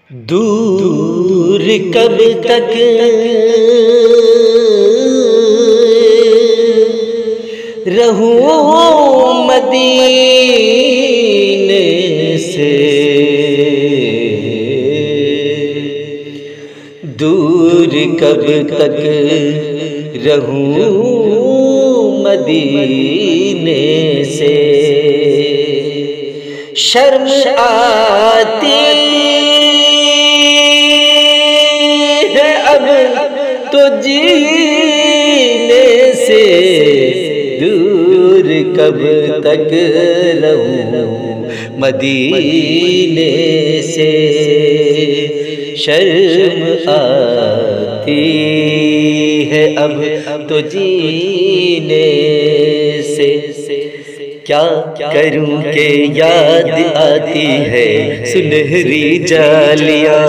دور کب تک رہوں مدینے سے، دور کب تک رہوں مدینے سے، شرم آتی ہے اب تو جینے سے، دور کب تک رہوں مدینے سے، شرم آتی ہے اب تو جینے سے، کیا کروں کہ یاد آتی ہے سنہری جالیاں،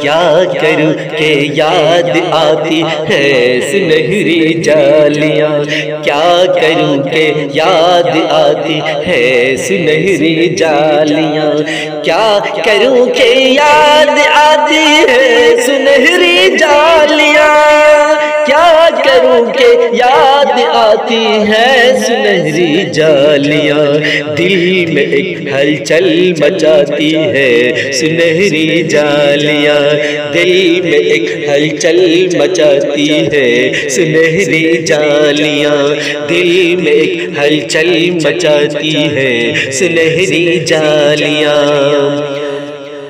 کیا کروں کہ یاد آتی ہے سنہری جالیاں، کیا کروں کہ یاد آتی ہے سنہری جالیاں، کیا کروں کہ یاد آتی ہے سنہری جالیاں، کیا کروں کہ یاد آتی ہے سنہری جالیاں، دل میں ایک ہلچل مچاتی ہے سنہری جالیاں، دل میں ایک ہلچل مچاتی ہے سنہری جالیاں، دل میں ایک ہلچل مچاتی ہے سنہری جالیاں،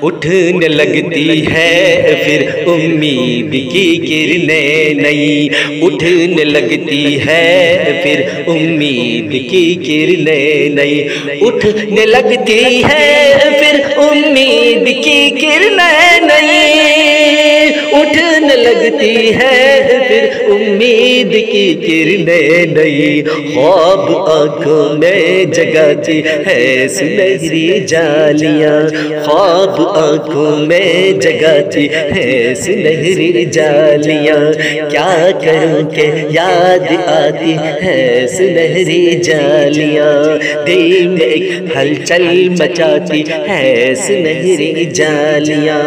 اٹھنے لگتی ہے پھر امید کی کرنیں نئی، اٹھنے لگتی ہے پھر امید کی کرنیں نئی، اٹھنے لگتی ہے پھر امید کی کرنیں نئی، اٹھنے لگتی ہے پھر امید کی کرنیں نئی، خواب آنکھوں میں جگاتی ہے سنہری جالیاں، خواب آنکھوں میں جگاتی ہے سنہری جالیاں، کیا کروں کہ یاد آتی ہے سنہری جالیاں، دل میں ایک ہلچل مچاتی ہے سنہری جالیاں،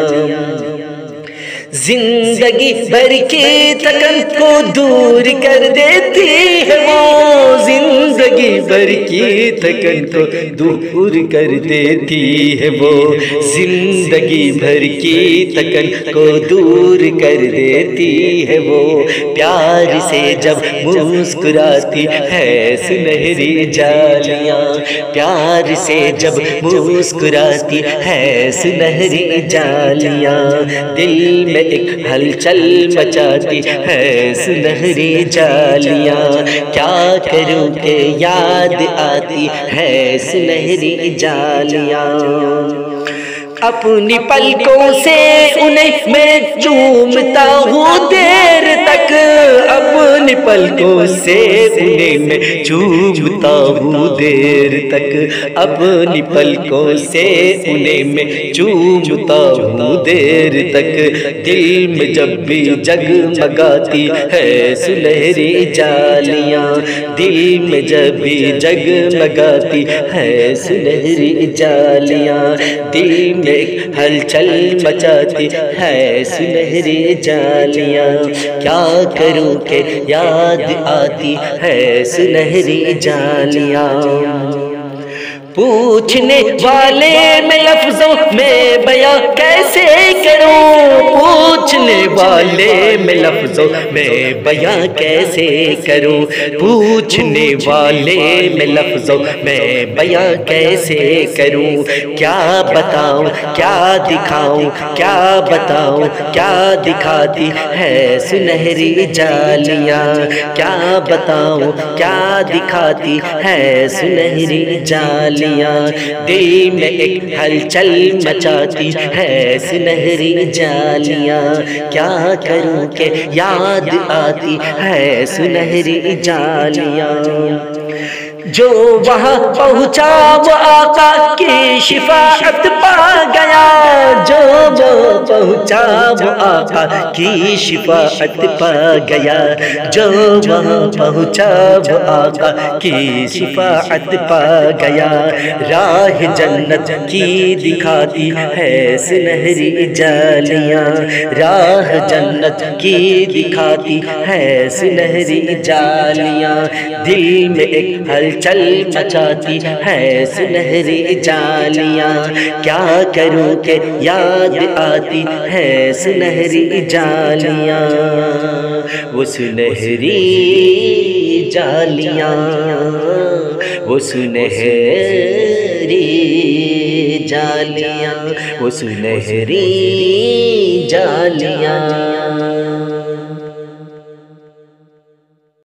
زندگی بھر کی تکن کو دور کر دیتی ہے وہ، زندگی بھر کی تکن کو دور کر دیتی ہے وہ، زندگی بھر کی تکن کو دور کر دیتی ہے وہ، پیار سے جب مسکراتی ہے سنہری جالیاں، پیار سے جب مسکراتی ہے سنہری جالیاں، دل میں ایک ہلچل مچاتی ہے سنہری جالیاں، کیا کروں کہ یاد آتی ہے سنہری جالیاں، اپنی پلکوں سے انہیں میں چومتا ہوں دیر تک، اپنی پلکوں سے انہیں میں چومتا ہوں دیر تک، اپنی پلکوں سے انہیں میں چومتا ہوں دیر تک، دل میں جب بھی جگمگاتی ہے سنہری جالیاں، دل میں جب بھی جگمگاتی ہے سنہری جالیاں، دل میں ہلچل مچاتی ہے سنہری جالیاں، کیا کروں کہ یاد آتی ہے سنہری جالیاں، پوچھنے والے میں لفظوں میں بیاں کیسے کروں، پوچھنے والے میں لفظوں میں بیاں کیسے کروں، پوچھنے والے میں لفظوں میں بیاں کیسے کروں، کیا بتاؤں کیا دکھاؤں، کیا بتاؤں کیا دکھاتی ہے سنہری جالیاں، کیا بتاؤں کیا دکھاتی ہے سنہری جالیاں، دل میں ایک ہلچل مچاتی ہے سنہری جالیاں، کیا کروں کہ یاد آتی ہے سنہری جالیاں، جو وہاں پہنچا وہ آقا کی شفاعت پا گیا، جو وہ پہنچا وہ آقا کی شفاعت پا گیا، جو وہاں پہنچا وہ آقا کی شفاعت پا گیا۔ راہ جنت کی دکھاتی ہے سنہری جالیاں، راہ جنت کی دکھاتی ہے سنہری جالیاں، دل میں ایک ہلچل مچاتی ہے سنہری جالیاں، کیا کروں کہ یاد آتی ہے سنہری جالیاں، وہ سنہری جالیاں، وہ سنہری جالیاں، وہ سنہری جالیاں۔